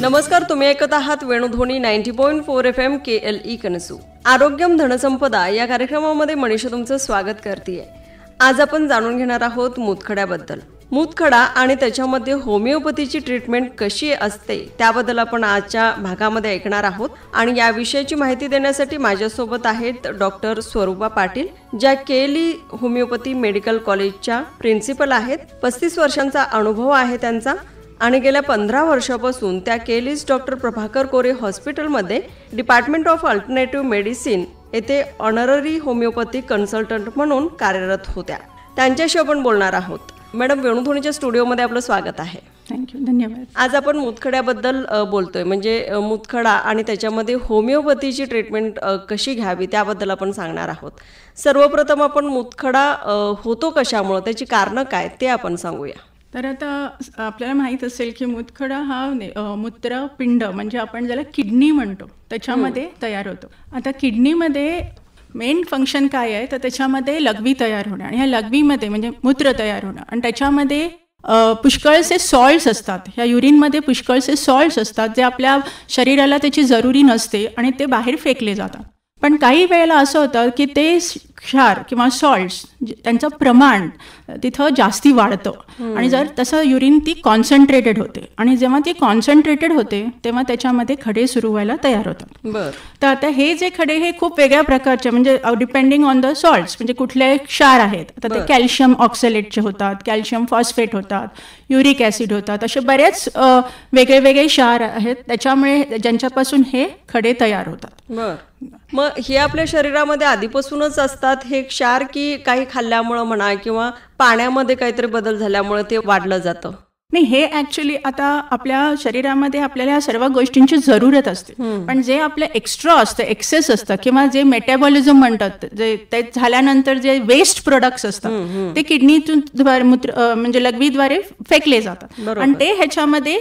नमस्कार, तुम्ही ऐकत आहात वेणुध्वनी 90.4 FM KLE कनसू. आरोग्यम धनसंपदा या कार्यक्रमामध्ये मनीषा तुमचं स्वागत करते. आज आपण जाणून घेणार आहोत मूतखड्याबद्दल. मूतखडा आणि त्याच्यामध्ये होमिओपॅथीची ट्रीटमेंट कशी असते त्याबद्दल आपण आजच्या भागामध्ये ऐकणार आहोत. आणि या विषयाची माहिती देण्यासाठी माझ्यासोबत आहेत डॉक्टर स्वरूपा पाटील, ज्या KLE होमिओपॅथी मेडिकल कॉलेजच्या प्रिन्सिपल आहेत. 35 वर्षांचा अनुभव आहे त्यांचा आणि गेल्या 15 वर्षापासून त्या KLE डॉक्टर प्रभाकर कोरे हॉस्पिटलमध्ये डिपार्टमेंट ऑफ अल्टरनेटिव्ह मेडिसिन येथे ऑनररी होमिओपॅथी कन्सल्टंट म्हणून कार्यरत होत्या. त्यांच्याशी आपण बोलणार आहोत. मॅडम, वेणुध्वनीच्या स्टुडिओमध्ये आपलं स्वागत आहे. थँक्यू, धन्यवाद. आज आपण मूतखड्याबद्दल बोलतोय, म्हणजे मूतखडा आणि त्याच्यामध्ये होमिओपॅथीची ट्रीटमेंट कशी घ्यावी त्याबद्दल आपण सांगणार आहोत. सर्वप्रथम आपण मूतखडा होतो कशामुळे, त्याची कारणं काय ते आपण सांगूया. तर आता आपल्याला माहीत असेल की मूतखडा हा मूत्रपिंड म्हणजे आपण ज्याला किडनी म्हणतो त्याच्यामध्ये तयार होतो. आता किडनीमध्ये मेन फंक्शन काय आहे तर त्याच्यामध्ये लघवी तयार होणं आणि ह्या लघवीमध्ये म्हणजे मूत्र तयार होणं आणि त्याच्यामध्ये पुष्कळसे सॉल्ट्स असतात. ह्या युरिनमध्ये पुष्कळसे सॉल्ट्स असतात जे आपल्या शरीराला त्याची जरुरी नसते आणि ते बाहेर फेकले जातात. पण काही वेळेला असं होतं की ते क्षार किंवा सॉल्ट्स त्यांचं प्रमाण तिथं जास्ती वाढतं आणि जर तसं युरिन ती कॉन्सन्ट्रेटेड होते आणि जेव्हा ती कॉन्सन्ट्रेटेड होते तेव्हा त्याच्यामध्ये खडे सुरू व्हायला तयार होतात. तर आता हे जे खडे हे खूप वेगळ्या प्रकारचे म्हणजे डिपेंडिंग ऑन द सॉल्ट्स म्हणजे कुठले क्षार आहेत. आता ते कॅल्शियम ऑक्सलेटचे होतात, कॅल्शियम फॉस्फेट होतात, युरिक ॲसिड होतात, असे बरेच वेगळे वेगळे क्षार आहेत त्याच्यामुळे ज्यांच्यापासून हे खडे तयार होतात. मग हे आपल्या शरीरामध्ये आधीपासूनच असतात हे क्षार की काही खाल्ल्यामुळे म्हणा किंवा पाण्यामध्ये काहीतरी बदल झाल्यामुळे ते वाढलं जातं? नाही, हे ऍक्च्युली आता आपल्या शरीरामध्ये आपल्याला या सर्व गोष्टींची जरूरत असते. पण जे आपलं एक्स्ट्रा असतं, एक्सेस असतं किंवा जे मेटाबॉलिझम म्हणतात, जे ते झाल्यानंतर जे वेस्ट प्रोडक्ट्स असतात ते किडनीतून म्हणजे लघवीद्वारे फेकले जातात आणि ते ह्याच्यामध्ये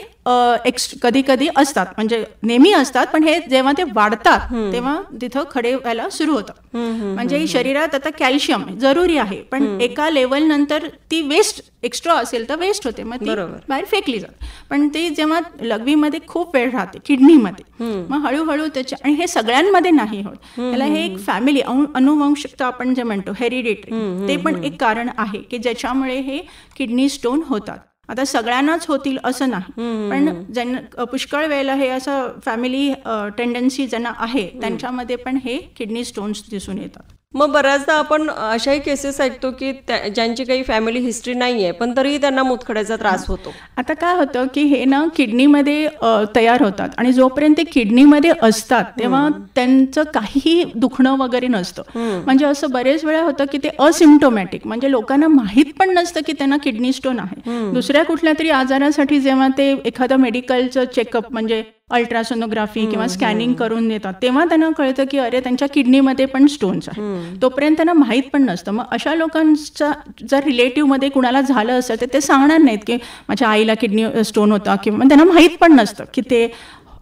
कधी कधी असतात, म्हणजे नेहमी असतात, पण हे जेव्हा ते वाढतात तेव्हा तिथं खडे व्हायला सुरू होतात. म्हणजे शरीरात आता कॅल्शियम जरुरी आहे पण एका लेवल नंतर ती वेस्ट एक्स्ट्रा असेल तर वेस्ट होते, मग ती बाहेर फेकली जाते. पण ते जेव्हा लघवीमध्ये खूप वेळ राहते किडनीमध्ये मग हळूहळू त्याच्या, आणि हे सगळ्यांमध्ये नाही होत, त्याला हे एक फॅमिली अनुवंशिकता आपण जे म्हणतो हेरिडिटरी, ते पण एक कारण आहे की ज्याच्यामुळे हे किडनी स्टोन होतात. आता सगळ्यांनाच होतील असं नाही, पण ज्यांना पुष्कळ वेळेला हे असं फॅमिली टेंडन्सी ज्यांना आहे त्यांच्यामध्ये पण हे किडनी स्टोन्स दिसून येतात. मग बऱ्याचदा आपण अशाही केसेस ऐकतो की ज्यांची काही फॅमिली हिस्ट्री नाहीये पण तरीही त्यांना मूतखड्याचा त्रास होतो. आता काय होतं की हे ना किडनीमध्ये तयार होतात आणि जोपर्यंत ते किडनीमध्ये असतात तेव्हा त्यांचं काहीही दुखणं वगैरे नसतं. म्हणजे असं बरेच वेळा होतं की ते असिम्प्टोमॅटिक, म्हणजे लोकांना माहीत पण नसतं की त्यांना किडनी स्टोन आहे. दुसऱ्या कुठल्या तरी आजारासाठी जेव्हा ते एखादं मेडिकलचं चेकअप म्हणजे अल्ट्रासोनोग्राफी किंवा स्कॅनिंग करून येतात तेव्हा त्यांना कळतं की अरे त्यांच्या किडनीमध्ये पण स्टोन्स आहे, तोपर्यंत त्यांना माहीत पण नसतं. मग अशा लोकांचा जर रिलेटिव्हमध्ये कुणाला झालं असेल तर ते सांगणार नाहीत की माझ्या आईला किडनी स्टोन होता किंवा त्यांना माहीत पण नसतं की ते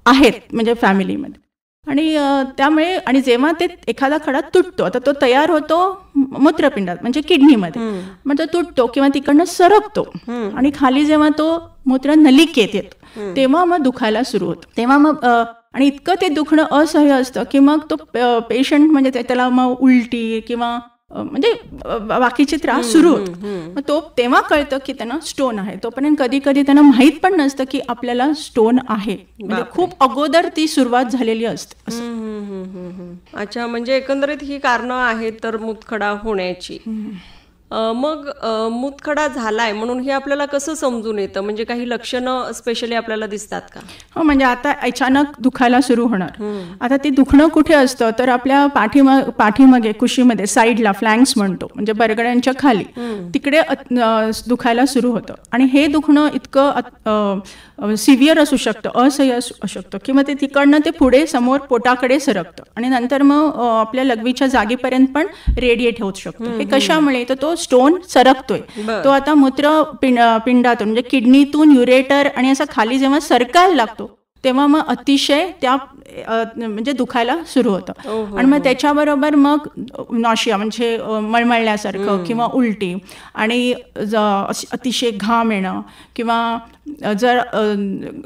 आहेत म्हणजे फॅमिलीमध्ये. आणि त्यामुळे आणि जेव्हा ते एखादा खडा तुटतो, आता तो तयार होतो मूत्रपिंडात म्हणजे किडनीमध्ये, मग तो तुटतो किंवा तिकडनं सरकतो आणि खाली जेव्हा तो मूत्र नलिकेत येतो तेव्हा मग दुखायला सुरू होतं. तेव्हा मग आणि इतकं ते दुखणं असह्य असतं की मग तो पेशंट म्हणजे त्याला मग उलटी किंवा म्हणजे बाकीचे त्रास सुरू होतात. मग तो तेव्हा कळतं की त्यांना स्टोन आहे. तोपर्यंत कधी कधी त्यांना माहीत पण नसतं की आपल्याला स्टोन आहे, म्हणजे खूप अगोदर ती सुरुवात झालेली असते. अच्छा, म्हणजे एकंदरीत ही कारणं आहेत तर मूतखडा होण्याची. मग मूतखडा झालाय म्हणून हे आपल्याला कसं समजून येतं, म्हणजे काही लक्षणं स्पेशली आपल्याला दिसतात का? हो, म्हणजे आता अचानक दुखायला सुरू होणार. आता ते दुखणं कुठे असतं तर आपल्या पाठीमागे कुशीमध्ये साईडला फ्लँक्स म्हणतो म्हणजे बरगड्यांच्या खाली तिकडे दुखायला सुरू होतं. आणि हे दुखणं इतकं सिव्हिअर असू शकतं, असह्य असू शकतं किंवा ते तिकडनं ते पुढे समोर पोटाकडे सरकतं आणि नंतर मग आपल्या लघवीच्या जागेपर्यंत पण रेडिएट होऊ शकतं. हे कशामुळे तर तो स्टोन सरकतोय, तो आता मूत्र पिंडातून म्हणजे किडनीतून युरेटर आणि असा खाली जेव्हा सरकायला लागतो तेव्हा मग अतिशय त्या म्हणजे दुखायला सुरू होतं. आणि मग त्याच्याबरोबर मग नॉशिया म्हणजे मळमळल्यासारखं किंवा उलटी आणि अतिशय घाम येणं किंवा जर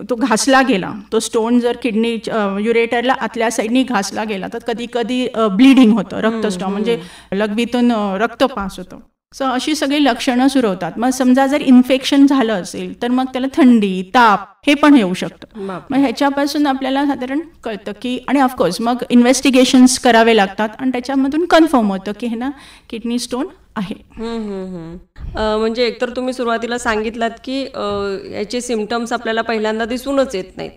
तो घासला गेला, तो स्टोन जर किडनी युरेटरला आतल्या साईडनी घासला गेला तर कधी कधी ब्लिडिंग होतं, रक्तस्त्राव म्हणजे लघवीतून रक्त पास होतं. सो अशी सगळी लक्षणं सुरू होतात. मग समजा जर इन्फेक्शन झालं असेल तर मग त्याला थंडी, ताप हे पण येऊ शकतं. मग ह्याच्यापासून आपल्याला साधारण कळतं की, आणि ऑफकोर्स मग इन्व्हेस्टिगेशन्स करावे लागतात आणि त्याच्यामधून कन्फर्म होतं की हे ना किडनी स्टोन आहे. म्हणजे एकतर तुम्ही सुरुवातीला सांगितलात की याचे सिम्पटम्स आपल्याला पहिल्यांदा दिसूनच येत नाहीत,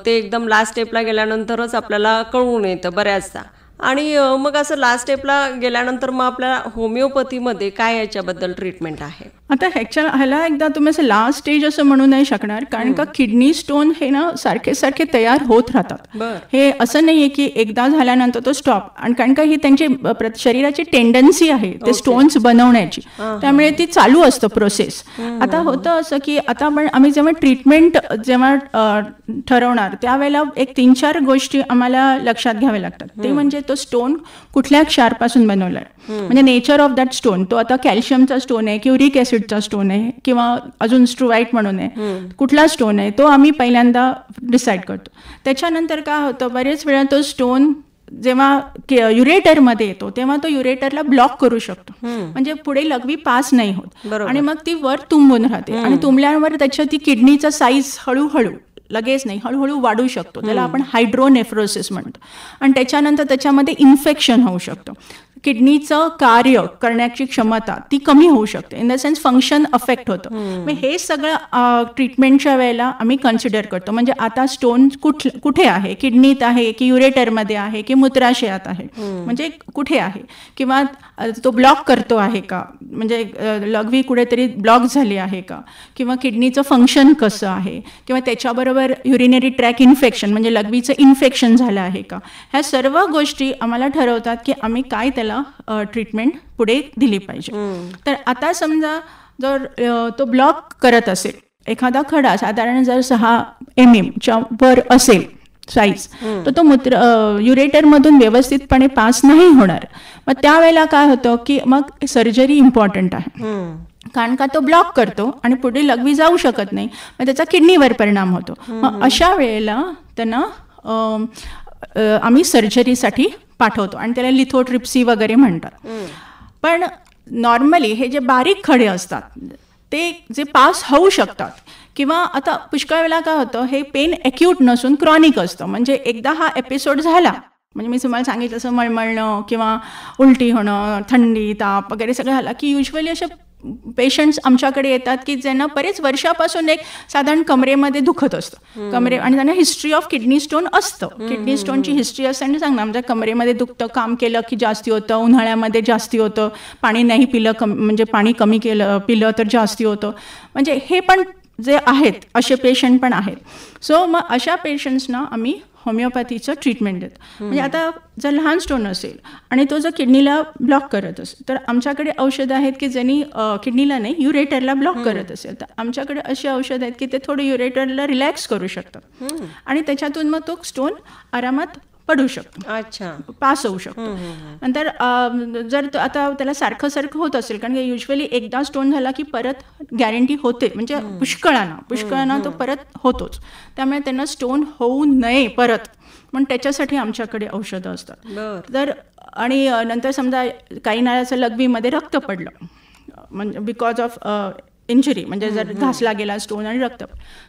ते एकदम लास्ट स्टेपला गेल्यानंतरच आपल्याला कळून येतं बऱ्याचदा. आणि मग असं लास्ट स्टेपला गेल्यानंतर मग आपल्या होमिओपॅथीमध्ये काय याच्याबद्दल ट्रीटमेंट आहे? आता ह्याला एकदा तुम्ही असं लास्ट स्टेज असं म्हणू नाही शकणार, कारण का किडनी स्टोन हे ना सारखे सारखे तयार होत राहतात. हे असं नाहीये की एकदा झाल्यानंतर तो स्टॉप, आणि कारण का ही त्यांची शरीराची टेंडन्सी आहे ते स्टोन्स बनवण्याची, त्यामुळे ती चालू असतं प्रोसेस. आता होतं असं की आता आम्ही जेव्हा ट्रीटमेंट ठरवणार त्यावेळेला एक 3-4 गोष्टी आम्हाला लक्षात घ्याव्या लागतात. ते म्हणजे तो स्टोन कुठल्या क्षारपासून बनवलाय, म्हणजे नेचर ऑफ दॅट स्टोन, तो आता कॅल्शियमचा स्टोन आहे, क्युरिक ऍसिडचा स्टोन आहे किंवा अजून स्ट्रुवाईट म्हणून आहे, कुठला स्टोन आहे तो आम्ही पहिल्यांदा डिसाईड करतो. त्याच्यानंतर काय होतं, बरेच वेळा तो स्टोन जेव्हा युरेटरमध्ये येतो तेव्हा तो युरेटरला ब्लॉक करू शकतो, म्हणजे पुढे लघवी पास नाही होत आणि मग ती वर तुंबून राहते. आणि तुंबल्यावर त्याच्या ती किडनीचा साईज हळूहळू, लगेच नाही, हळूहळू वाढू शकतो. त्याला आपण हायड्रोनेफ्रोसिस म्हणतो. आणि त्याच्यानंतर त्याच्यामध्ये इन्फेक्शन होऊ शकतं, किडनीचं कार्य करण्याची क्षमता ती कमी होऊ शकते, in the sense function affect होतं. मग हे सगळं ट्रीटमेंटच्या वेळेला आम्ही कन्सिडर करतो. म्हणजे आता स्टोन कुठे आहे, किडनीत आहे की युरेटरमध्ये आहे की मूत्राशयात आहे, म्हणजे कुठे आहे, किंवा तो ब्लॉक करतो आहे का, म्हणजे लघवी कुठेतरी ब्लॉक झाली आहे का, किंवा किडनीचं फंक्शन कसं आहे, किंवा त्याच्याबरोबर युरिनरी ट्रॅक इन्फेक्शन म्हणजे लघवीचं इन्फेक्शन झालं आहे का. ह्या सर्व गोष्टी आम्हाला ठरवतात की आम्ही काय त्याला ट्रीटमेंट पुढे दिली पाहिजे. तर आता समजा जर तो ब्लॉक करत असेल, एखादा खडा साधारण जर 6 mm च्या वर असेल साईज, तर तो युरेटरमधून व्यवस्थितपणे पास नाही होणार. मग त्यावेळेला काय होतं की मग सर्जरी इम्पॉर्टंट आहे, कारण का तो ब्लॉक करतो आणि पुढे लघवी जाऊ शकत नाही, मग त्याचा किडनीवर परिणाम होतो. मग अशा वेळेला त्यांना आम्ही सर्जरीसाठी पाठवतो आणि त्याला लिथोट्रिप्सी वगैरे म्हणतात. पण नॉर्मली हे जे बारीक खडे असतात ते जे पास होऊ शकतात, किंवा आता पुष्कळ वेळेला काय होतं, हे पेन ॲक्यूट नसून क्रॉनिक असतं, म्हणजे एकदा हा एपिसोड झाला, म्हणजे मी तुम्हाला सांगितलं असं मळमळणं किंवा उलटी होणं, थंडी, ताप वगैरे सगळं झाला की युजली असे पेशंट्स आमच्याकडे येतात की ज्यांना बरेच वर्षापासून एक साधारण कमरेमध्ये दुखत असतं, आणि त्यांना हिस्ट्री ऑफ किडनी स्टोन असतं, किडनी स्टोनची हिस्ट्री असते आणि सांगणार आमच्या कमरेमध्ये दुखतं, काम केलं की जास्ती होतं, उन्हाळ्यामध्ये जास्ती होतं, पाणी नाही पिलं म्हणजे पाणी कमी पिलं तर जास्ती होतं. म्हणजे हे पण जे आहेत असे पेशंट पण आहेत. सो मग अशा पेशंट्सना आम्ही होमिओपॅथीचं ट्रीटमेंट देतो. म्हणजे आता जर लहान स्टोन असेल आणि तो जर किडनीला ब्लॉक करत असेल तर आमच्याकडे औषधं आहेत की ज्यांनी किडनीला नाही युरेटरला ब्लॉक करत असेल तर आमच्याकडे अशी औषधं आहेत की ते थोडं युरेटरला रिलॅक्स करू शकतात आणि त्याच्यातून मग तो स्टोन आरामात पडू शकतो, अच्छा, पास होऊ शकतो. नंतर जर आता त्याला सारखं होत असेल, कारण युजली एकदा स्टोन झाला की परत गॅरंटी होते, म्हणजे पुष्कळांना तो परत होतोच, त्यामुळे त्यांना स्टोन होऊ नये परत, पण त्याच्यासाठी आमच्याकडे औषधं असतात. तर आणि नंतर समजा काही नाळाचं लघवीमध्ये रक्त पडलं, म्हणजे बिकॉज ऑफ इंजुरी, म्हणजे जर घासला गेला स्टोन आणि रक्त,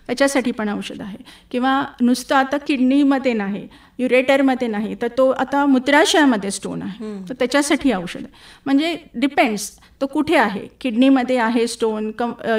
त्याच्यासाठी पण औषध आहे. किंवा नुसतं आता किडनीमध्ये नाही, युरेटरमध्ये नाही, तर तो आता मूत्राशयामध्ये स्टोन आहे, तर त्याच्यासाठी औषध आहे. म्हणजे डिपेंड्स तो कुठे आहे, किडनीमध्ये आहे स्टोन,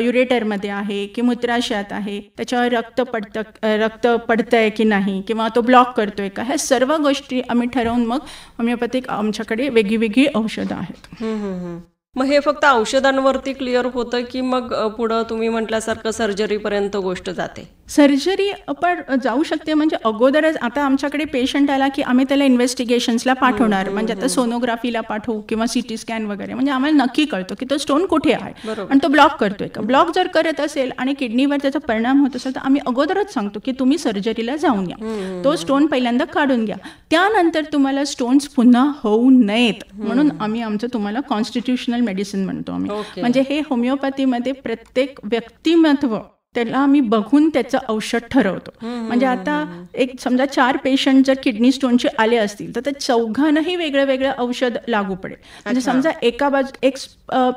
युरेटरमध्ये आहे की मूत्राशयात आहे, त्याच्यावर रक्त पडतंय की नाही, किंवा तो ब्लॉक करतोय का, ह्या सर्व गोष्टी आम्ही ठरवून मग होमिओपॅथिक आमच्याकडे वेगळी औषधं आहेत. मग हे फक्त औषधांवरती क्लिअर होतं की मग पुढं तुम्ही म्हटल्यासारखं सर्जरीपर्यंत गोष्ट जाते? सर्जरी आपण जाऊ शकते, म्हणजे अगोदरच आता आमच्याकडे पेशंट आला की आम्ही त्याला इन्व्हेस्टिगेशन्सला पाठवणार, म्हणजे आता सोनोग्राफीला पाठवू किंवा सिटी स्कॅन वगैरे, म्हणजे आम्हाला नक्की कळतो की तो स्टोन कुठे आहे आणि तो ब्लॉक करतोय का. ब्लॉक जर करत असेल आणि किडनीवर त्याचा परिणाम होत असेल तर आम्ही अगोदरच सांगतो की तुम्ही सर्जरीला जाऊन या, तो स्टोन पहिल्यांदा काढून घ्या, त्यानंतर तुम्हाला स्टोन्स पुन्हा होऊ नयेत म्हणून आम्ही आमचं तुम्हाला कॉन्स्टिट्युशनल मेडिसिन म्हणतो आम्ही. म्हणजे हे होमिओपॅथीमध्ये प्रत्येक व्यक्तिमत्व त्याला आम्ही बघून त्याचं औषध ठरवतो. म्हणजे आता एक समजा 4 पेशंट जर किडनी स्टोनचे आले असतील तर त्या चौघांनाही वेगळं वेगळं औषध लागू पडेल. म्हणजे समजा एक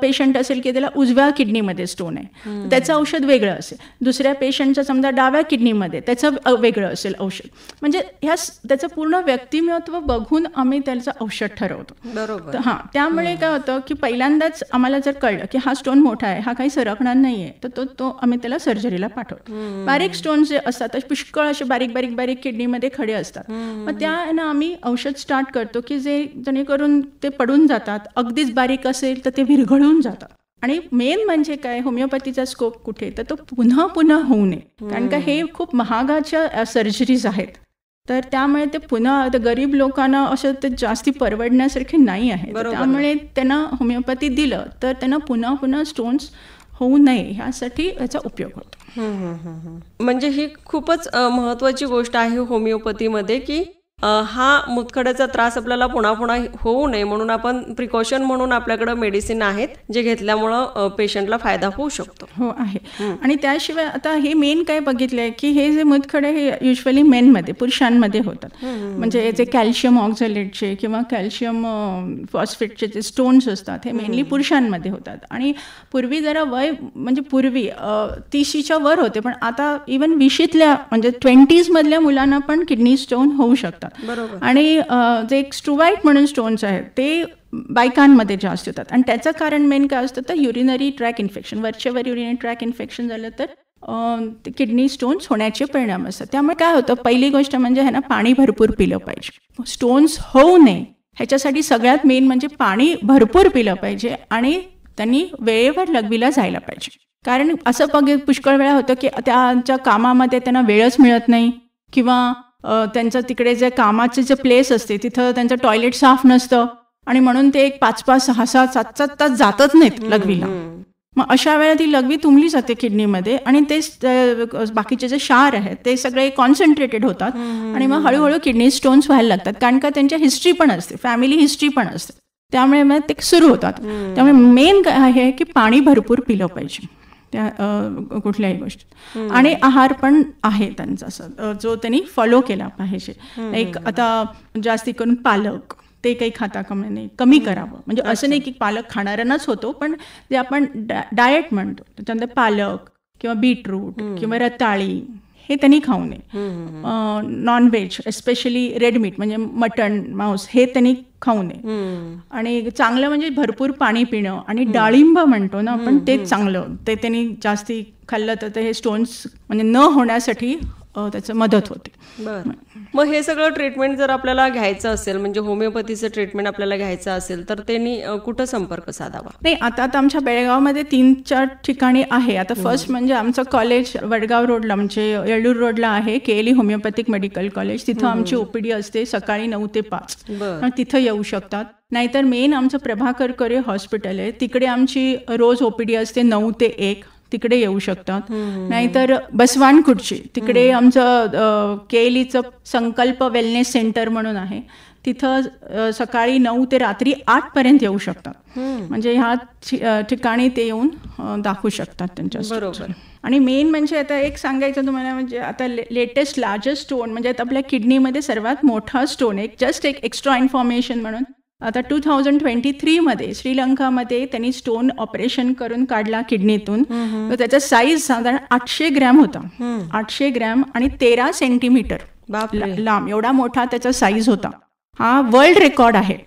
पेशंट असेल की त्याला उजव्या किडनीमध्ये स्टोन आहे, त्याचं औषध वेगळं असेल. दुसऱ्या पेशंटचं समजा डाव्या किडनीमध्ये, त्याचं वेगळं असेल औषध. म्हणजे त्याचं पूर्ण व्यक्तिमत्व बघून आम्ही त्याचं औषध ठरवतो. बरोबर. हां, त्यामुळे काय होतं की पहिल्यांदाच आम्हाला जर कळलं की हा स्टोन मोठा आहे, हा काही सरकणार नाहीये, तर तो आम्ही त्याला सर्जरीला पाठवतो. बारीक स्टोन्स जे असतात पुष्कळ असे बारीक बारीक बारीक किडनीमध्ये खडे असतात, मग त्यांना आम्ही औषध स्टार्ट करतो की जेणेकरून ते पडून जातात. अगदीच बारीक असेल तर ते विरघळून जातात. आणि मेन म्हणजे काय, होमिओपॅथीचा स्कोप कुठे, तर तो पुन्हा पुन्हा होऊ नये, कारण का हे खूप महागाच्या सर्जरीज आहेत. तर त्यामुळे ते पुन्हा गरीब लोकांना असं ते जास्ती परवडण्यासारखे नाही आहे. त्यामुळे त्यांना होमिओपॅथी दिलं तर त्यांना पुन्हा पुन्हा स्टोन्स होऊ नये ह्यासाठी याचा उपयोग होतो. म्हणजे ही खूपच महत्वाची गोष्ट आहे होमिओपॅथीमध्ये की हा मुतखड्याचा त्रास आपल्याला पुन्हा पुन्हा होऊ नये म्हणून आपण प्रिकॉशन म्हणून आपल्याकडे मेडिसिन आहेत जे घेतल्यामुळं पेशंटला फायदा होऊ शकतो. हो आहे. आणि त्याशिवाय आता हे मेन काय बघितलंय की हे जे मुतखडे हे युजली मेनमध्ये, पुरुषांमध्ये होतात. म्हणजे जे कॅल्शियम ऑक्झॅलेटचे किंवा कॅल्शियम फॉस्फेटचे जे स्टोन्स असतात हे मेनली पुरुषांमध्ये होतात. आणि पूर्वी जरा वय म्हणजे पूर्वी 30च्या वर होते, पण आता इव्हन 20तल्या म्हणजे 20s मधल्या मुलांना पण किडनी स्टोन होऊ शकतात. आणि जे एक स्ट्रुवाइट म्हणून स्टोन्स आहेत ते बायकांमध्ये जास्त होतात. आणि त्याचं कारण मेन काय असतं तर युरिनरी ट्रॅक इन्फेक्शन, वरचेवर युरिनरी ट्रॅक इन्फेक्शन झालं तर किडनी स्टोन्स होण्याचे परिणाम असतात. त्यामुळे काय होतं, पहिली गोष्ट म्हणजे आहे ना, पाणी भरपूर पिलं पाहिजे. स्टोन्स होऊ नये ह्याच्यासाठी सगळ्यात मेन म्हणजे पाणी भरपूर पिलं पाहिजे आणि त्यांनी वेळेवर लघवीला जायला पाहिजे. कारण असं पुष्कळ वेळा होतं की त्यांच्या कामामध्ये त्यांना वेळच मिळत नाही किंवा त्यांचं तिकडे जे कामाचे जे प्लेस असते तिथं त्यांचं टॉयलेट साफ नसतं आणि म्हणून ते 5-5, 6-6, 7-7 तास जातच नाहीत लघवीला. मग अशा वेळेला ती लघवी तुंबली जाते किडनीमध्ये आणि ते बाकीचे जे क्षार आहेत ते सगळे कॉन्सन्ट्रेटेड होतात आणि मग हळूहळू किडनी स्टोन्स व्हायला लागतात. कारण का त्यांच्या हिस्ट्री पण असते, फॅमिली हिस्ट्री पण असते, त्यामुळे मग ते सुरू होतात. त्यामुळे मेन काय आहे की पाणी भरपूर पिलं पाहिजे त्या कुठल्याही गोष्टी. आणि आहार पण आहे त्यांचा असं जो त्यांनी फॉलो केला पाहिजे. एक आता जास्ती करून पालक ते काही खाता कमी करावं. म्हणजे असं नाही की पालक खाणाऱ्यांनाच होतो, पण जे आपण डाएट म्हणतो त्याच्यानंतर पालक किंवा बीटरूट किंवा रताळी हे त्यांनी खाऊ नये. नॉनव्हेज एस्पेशली रेड मीट म्हणजे मटण, मांस हे त्यांनी खाऊ नये. आणि चांगलं म्हणजे भरपूर पाणी पिणं आणि डाळिंब म्हणतो ना आपण ते चांगलं, ते त्यांनी जास्ती खाल्लं तर हे स्टोन्स म्हणजे न होण्यासाठी त्याचं मदत होते. बरं. मग हे सगळं ट्रीटमेंट जर आपल्याला घ्यायचं असेल म्हणजे होमिओपॅथीचं ट्रीटमेंट आपल्याला घ्यायचं असेल तर त्यांनी कुठं संपर्क साधावा? नाही, आता आमच्या बेळगावमध्ये 3-4 ठिकाणी आहे. आता फर्स्ट म्हणजे आमचं कॉलेज वडगाव रोडला म्हणजे येळूर रोडला आहे, KLE होमिओपॅथिक मेडिकल कॉलेज. तिथं आमची OPD असते सकाळी 9 ते 5. तिथं येऊ शकतात. नाहीतर मेन आमचं प्रभाकर करे हॉस्पिटल आहे, तिकडे आमची रोज OPD असते 9 ते 1, तिकडे येऊ शकतात. नाहीतर बसवानकुडची तिकडे आमचं KLEचं संकल्प वेलनेस सेंटर म्हणून आहे, तिथं सकाळी 9 ते रात्री 8 पर्यंत येऊ शकतात. म्हणजे ह्या ठिकाणी ते येऊन दाखवू शकतात त्यांच्या. बरोबर. आणि मेन म्हणजे आता एक सांगायचं तुम्हाला म्हणजे आता लेटेस्ट लार्जेस्ट स्टोन म्हणजे आपल्या किडनीमध्ये सर्वात मोठा स्टोन एक जस्ट एक एक्स्ट्रा इन्फॉर्मेशन म्हणून आता 2023 श्रीलंकामध्ये त्यांनी स्टोन ऑपरेशन करून काढला किडनीतून. तर त्याचा साईज साधारण 800 ग्रॅम होता. 800 ग्रॅम आणि 13 सेंटीमीटर लांब एवढा मोठा त्याचा साईज होता. हा वर्ल्ड रेकॉर्ड आहे.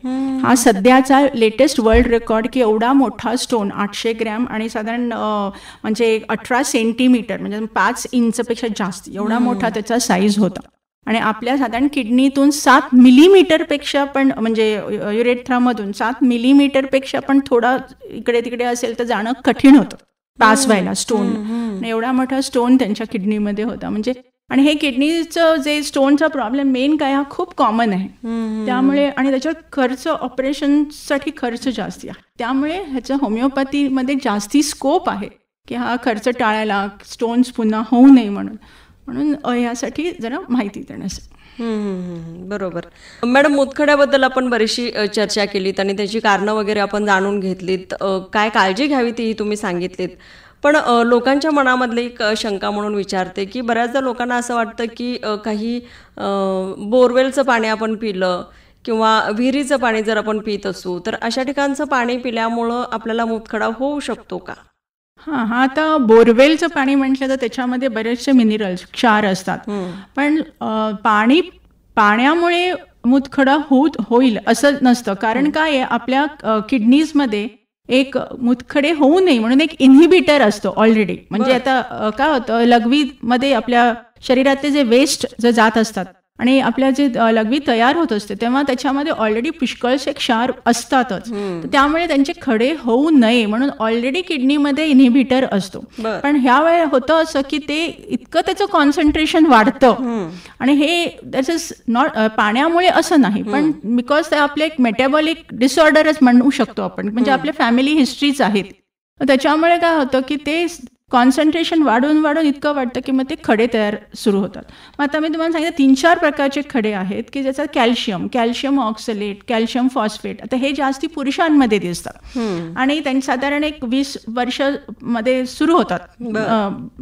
हा सध्याचा लेटेस्ट वर्ल्ड रेकॉर्ड की एवढा मोठा स्टोन 800 ग्रॅम आणि साधारण म्हणजे 18 सेंटीमीटर म्हणजे 5 इंचपेक्षा जास्त एवढा मोठा त्याचा साईज होता. आणि आपल्या साधारण किडनीतून 7 मिलीमीटरपेक्षा पण म्हणजे युरेथ्रामधून 7 मिलीमीटरपेक्षा पण थोडा इकडे तिकडे असेल तर जाणं कठीण होतं. पास व्हायला स्टोन. एवढा मोठा स्टोन त्यांच्या किडनीमध्ये होता. म्हणजे आणि हे किडनीचं जे स्टोनचा प्रॉब्लेम मेन काय हा खूप कॉमन आहे. त्यामुळे आणि त्याच्यावर खर्च ऑपरेशनसाठी खर्च जास्ती आहे. त्यामुळे ह्याचं होमिओपॅथीमध्ये जास्ती स्कोप आहे की हा खर्च टाळायला, स्टोन्स पुन्हा होऊ नये म्हणून यासाठी जरा माहिती देण्यासाठी. बरोबर. मॅडम, मुतखड्याबद्दल आपण बरीचशी चर्चा केलीत आणि त्याची कारणं वगैरे आपण जाणून घेतलीत. काय काळजी घ्यावी तीही तुम्ही सांगितलीत. पण लोकांच्या मनामधली एक शंका म्हणून विचारते की बऱ्याचदा लोकांना असं वाटतं की काही बोरवेलचं पाणी आपण पिलं किंवा विहिरीचं पाणी जर आपण पित असू तर अशा ठिकाणचं पाणी पिल्यामुळं आपल्याला मुतखडा होऊ शकतो का? हा आता बोरवेलचं पाणी म्हटलं तर त्याच्यामध्ये बरेचसे मिनरल्स, क्षार असतात. पण पाण्यामुळे मुतखडा होईल असं नसतं. कारण काय आहे, आपल्या किडनीजमध्ये एक मुतखडे होऊ नये म्हणून एक इन्हिबिटर असतो ऑलरेडी. म्हणजे आता काय होतं, लघवीमध्ये आपल्या शरीरातले जे वेस्ट जे जात असतात आणि आपल्या जे लघवी तयार होत असते तेव्हा त्याच्यामध्ये ऑलरेडी पुष्कळसे क्षार असतातच. त्यामुळे त्यांचे खडे होऊ नये म्हणून ऑलरेडी किडनीमध्ये इन्हिबिटर असतो. पण ह्या वेळेला होतं असं की ते इतकं त्याचं कॉन्सन्ट्रेशन वाढतं आणि हे दॅट इज नॉट पाण्यामुळे असं नाही, पण बिकॉज ते आपले एक मेटाबॉलिक डिसऑर्डरच म्हणू शकतो आपण. म्हणजे आपल्या फॅमिली हिस्ट्रीज आहेत. त्याच्यामुळे काय होतं की ते कॉन्सन्ट्रेशन वाढून इतकं वाटतं की मग ते खडे तयार सुरू होतात. मग आता मी तुम्हाला सांगितलं 3-4 प्रकारचे खडे आहेत की ज्याच्यात कॅल्शियम ऑक्सलेट, कॅल्शियम फॉस्फेट, आता हे जास्ती पुरुषांमध्ये दिसतात आणि त्यांनी साधारण एक 20 वर्षामध्ये सुरू होतात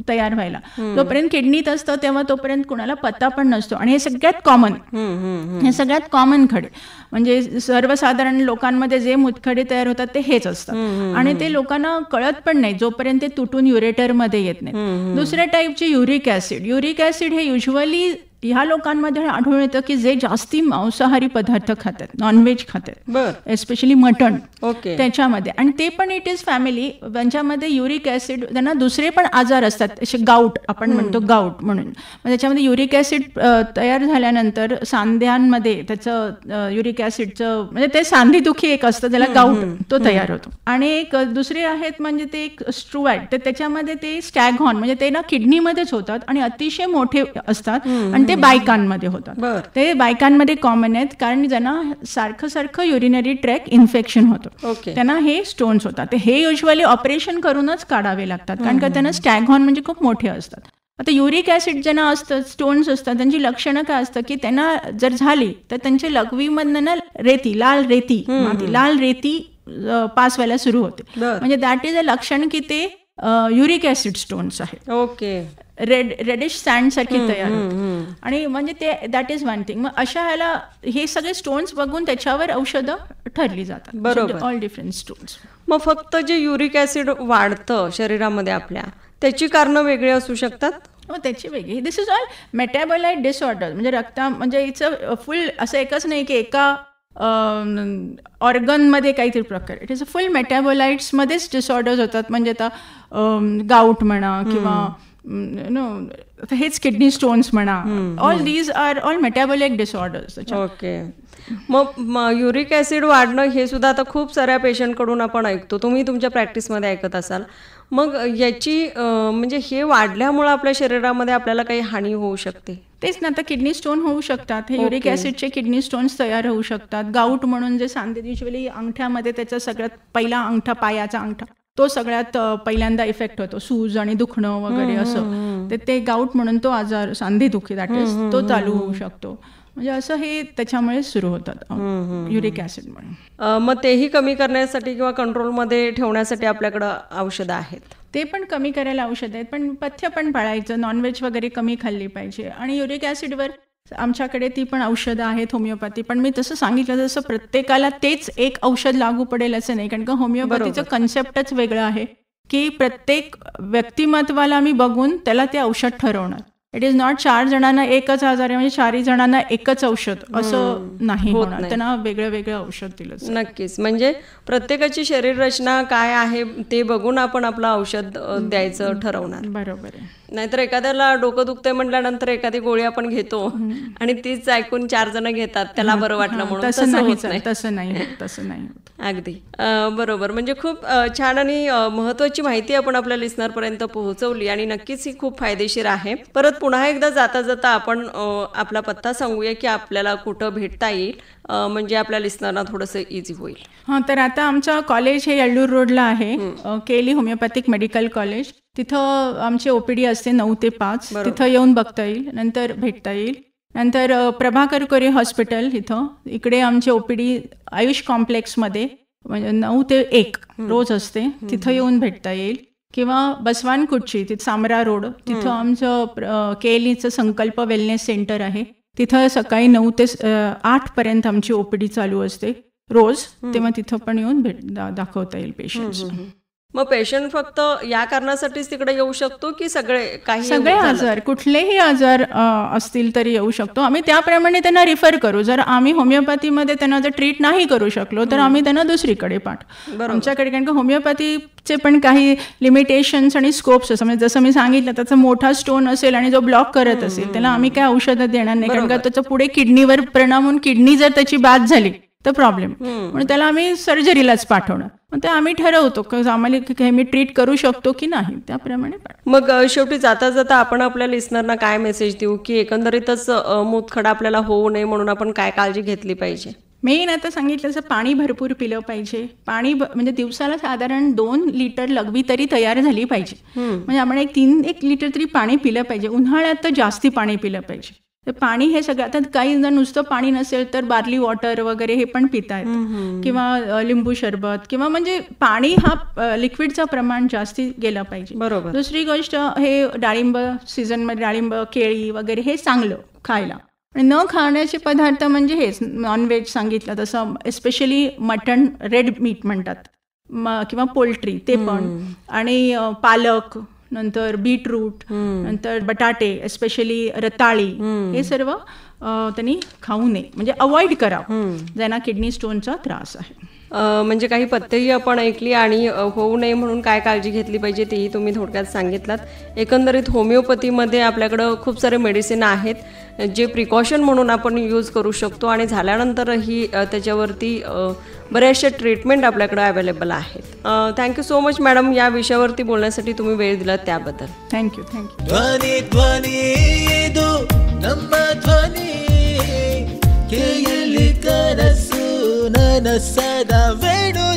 तयार व्हायला. जोपर्यंत किडनीत असतं तेव्हा तोपर्यंत कुणाला पत्ता पण नसतो. आणि हे सगळ्यात कॉमन खडे म्हणजे सर्वसाधारण लोकांमध्ये जे मुतखडे तयार होतात ते हेच असतात आणि ते लोकांना कळत पण नाही जोपर्यंत ते तुटून युरेटरमध्ये येत नाही. दुसऱ्या टाईपचे युरिक ॲसिड हे युजली ह्या लोकांमध्ये आढळून येतं की जे जास्ती मांसाहारी पदार्थ खातात, नॉनव्हेज खातात, एस्पेशली मटण त्याच्यामध्ये. आणि ते पण इट इज फॅमिली, त्यांच्यामध्ये युरिक ॲसिड, त्यांना दुसरे पण आजार असतात असे गाऊट आपण म्हणतो, गाऊट म्हणून. त्याच्यामध्ये युरिक ॲसिड तयार झाल्यानंतर सांध्यांमध्ये त्याचं युरिक ॲसिडचं म्हणजे ते सांधीदुखी एक असतं त्याला गाऊट, तो तयार होतो. आणि एक दुसरे आहेत म्हणजे ते एक स्ट्रुवॅट, तर त्याच्यामध्ये ते स्टॅगहॉर्न म्हणजे ते ना किडनीमध्येच होतात आणि अतिशय मोठे असतात आणि ते बायकांमध्ये होतात. ते बायकांमध्ये कॉमन आहेत कारण ज्यांना सारखं युरिनरी ट्रॅक इन्फेक्शन होतं त्यांना हे स्टोन्स होतात. हे युजली ऑपरेशन करूनच काढावे लागतात कारण का त्यांना स्टॅगहॉर्न म्हणजे खूप मोठे असतात. आता युरिक ॲसिड ज्यांना असतं, स्टोन्स असतात, त्यांची लक्षणं काय असतं की त्यांना जर झाली तर त्यांच्या लघवीमधनं ना लाल रेती पास व्हायला सुरू होते. म्हणजे दॅट इज अ लक्षण की ते युरिक ॲसिड स्टोन्स आहेत. रेडिश सँड सारखी तयार होते आणि म्हणजे ते दॅट इज वन थिंग. मग अशा ह्याला हे सगळे स्टोन्स बघून त्याच्यावर औषधं ठरली जातात. बरोबर, ऑल डिफरंट स्टोन्स. मग फक्त जे युरिक ॲसिड वाढतं शरीरामध्ये आपल्या, त्याची कारणं वेगळी असू शकतात? हो, त्याची वेगळी. दिस इज ऑल मेटाबोलाइट डिसऑर्डर. म्हणजे म्हणजे इट्स फुल असं एकच नाही की एका ऑर्गनमध्ये काहीतरी प्रकार. इट इज अ फुल मेटाबोलाइट्समध्येच डिसऑर्डर्स होतात. म्हणजे आता गाऊट म्हणा किंवा हेच किडनी स्टोन्स म्हणा, all these are all metabolic disorders. Okay. मग युरिक ॲसिड वाढणं हे सुद्धा आता खूप साऱ्या पेशंटकडून आपण ऐकतो, तुम्ही तुमच्या प्रॅक्टिसमध्ये ऐकत असाल. मग याची म्हणजे हे वाढल्यामुळे आपल्या शरीरामध्ये आपल्याला काही हानी होऊ शकते? तेच ना, आता किडनी स्टोन होऊ शकतात. हे युरिक ॲसिडचे किडनी स्टोन्स तयार होऊ शकतात. गाऊट म्हणून जे सांधे युजली अंगठ्यामध्ये त्याचा सगळ्यात पहिला अंगठा, पायाचा अंगठा, तो सगळ्यात पहिल्यांदा इफेक्ट होतो. सूज आणि दुखणं वगैरे असं ते गाऊट म्हणून तो आजार, सांधेदुखी दॅट इज, तो चालू होऊ शकतो. म्हणजे असं हे त्याच्यामुळे सुरू होतात युरिक ॲसिडमुळे. मग तेही कमी करण्यासाठी किंवा कंट्रोलमध्ये ठेवण्यासाठी आपल्याकडं औषधं आहेत? ते पण कमी करायला औषधं आहेत, पण पथ्य पण पाळायचं, नॉनव्हेज वगैरे कमी खाल्ली पाहिजे. आणि युरिक ॲसिडवर आमच्याकडे ती पण औषधं आहेत होमिओपॅथी. पण मी तसं सांगितलं तसं प्रत्येकाला तेच एक औषध लागू पडेल असं नाही, कारण का होमिओपॅथीचं कन्सेप्टच वेगळं आहे की प्रत्येक व्यक्तिमत्वाला आम्ही बघून त्याला ते औषध ठरवणार. इट इज नॉट 4 जणांना एकच आजार आहे म्हणजे 4 जणांना एकच औषध असं नाही होणार, त्यांना वेगळं वेगळं औषध दिलं जातं. नक्कीच, म्हणजे प्रत्येकाची शरीर रचना काय आहे ते बघून आपण आपलं औषध द्यायचं ठरवणार. बरोबर आहे. नाहीतर एखाद्याला डोकं दुखतंय म्हटल्यानंतर एखादी गोळी आपण घेतो आणि तीच ऐकून 4 जण घेतात, त्याला बरं वाटलं म्हणून. तसं नाही. अगदी बरोबर. म्हणजे खूप छान आणि महत्वाची माहिती आपण आपल्या लिस्नर पर्यंत पोहोचवली आणि नक्कीच ही खूप फायदेशीर आहे. परत पुन्हा एकदा जाता जाता आपण आपला पत्ता सांगूया की आपल्याला कुठं भेटता येईल, म्हणजे आपल्या लिस्नरना थोडंसं इझी होईल. हां, तर आता आमचं कॉलेज हे येळ्ळूर रोडला आहे, केली होमिओपॅथिक मेडिकल कॉलेज. तिथं आमची OPD असते 9 ते 5. तिथं येऊन बघता येईल, नंतर भेटता येईल. नंतर प्रभाकर कोरे हॉस्पिटल इकडे आमची OPD आयुष कॉम्प्लेक्समध्ये म्हणजे 9 ते 1 रोज असते, तिथं येऊन भेटता येईल. किंवा बसवानकुटची तिथं सामरा रोड, तिथं आमचं केलीचं संकल्प वेलनेस सेंटर आहे. तिथं सकाळी 9 ते 8 पर्यंत आमची OPD चालू असते रोज, तेव्हा तिथं पण येऊन दाखवता येईल पेशंट्स. मग पेशंट फक्त या कारणासाठीच तिकडे येऊ शकतो की सगळे आजार, कुठलेही आजार असतील तरी येऊ शकतो. आम्ही त्याप्रमाणे त्यांना रिफर करू. जर आम्ही होमिओपॅथीमध्ये त्यांना जर ट्रीट नाही करू शकलो तर आम्ही त्यांना दुसरीकडे पाठवू आमच्याकडे. कारण की होमिओपॅथीचे पण काही लिमिटेशन्स आणि स्कोप्स असतात. म्हणजे जसं मी सांगितलं, त्याचा मोठा स्टोन असेल आणि जो ब्लॉक करत असेल त्याला आम्ही काय औषधं देणार नाही, कारण का त्याचा पुढे किडनीवर परिणाम होऊन किडनी जर त्याची बाद झाली तर प्रॉब्लेम, म्हणून त्याला आम्ही सर्जरीलाच पाठवणार. मग ते आम्ही ठरवतो की आम्हाला मी ट्रीट करू शकतो की नाही, त्याप्रमाणे. मग शेवटी जाता जाता आपण आपल्या लिस्नरना काय मेसेज देऊ की एकंदरीतच मूतखडा आपल्याला होऊ नये म्हणून आपण काय काळजी घेतली पाहिजे? मेन आता सांगितलं तसं पाणी भरपूर पिलं पाहिजे. पाणी म्हणजे दिवसाला साधारण 2 लिटर लघवी तरी तयार झाली पाहिजे. म्हणजे आपण 1 लिटर तरी पाणी पिलं पाहिजे. उन्हाळ्यात तर जास्ती पाणी पिलं पाहिजे. तर पाणी हे सगळं, आता काही जण नुसतं पाणी नसेल तर बार्ली वॉटर वगैरे हे पण पितायत, किंवा लिंबू सरबत, किंवा म्हणजे पाणी हा लिक्विडचं प्रमाण जास्ती गेलं पाहिजे. बरोबर. दुसरी गोष्ट, हे डाळिंब सीझनमध्ये डाळिंब, केळी वगैरे हे चांगलं खायला. आणि न खाण्याचे पदार्थ म्हणजे हेच नॉनव्हेज सांगितलं तसं, एस्पेशली मटण, रेड मीट म्हणतात, किंवा पोल्ट्री ते पण, आणि पालक, नंतर बीटरूट, नंतर बटाटे, एस्पेशली रताळी, हे सर्व त्यांनी खाऊ नये, म्हणजे अवॉइड करावं ज्यांना किडनी स्टोनचा त्रास आहे. म्हणजे काही पथ्यही आपण ऐकली आणि होऊ नये म्हणून काय काळजी घेतली पाहिजे तेही तुम्ही थोडक्यात सांगितलात. एकंदरीत होमिओपॅथीमध्ये आपल्याकडं खूप सारे मेडिसिन आहेत जे प्रिकॉशन म्हणून आपण यूज करू शकतो आणि झाल्यानंतरही त्याच्यावरती बऱ्याचशा ट्रीटमेंट आपल्याकडे अवेलेबल आहेत. थँक्यू सो मच मॅडम, या विषयावरती बोलण्यासाठी तुम्ही वेळ दिलात त्याबद्दल. थँक्यू. ध्वनी ध्वनी दो नंबर ध्वनी केली कनसु नन सदा वेणु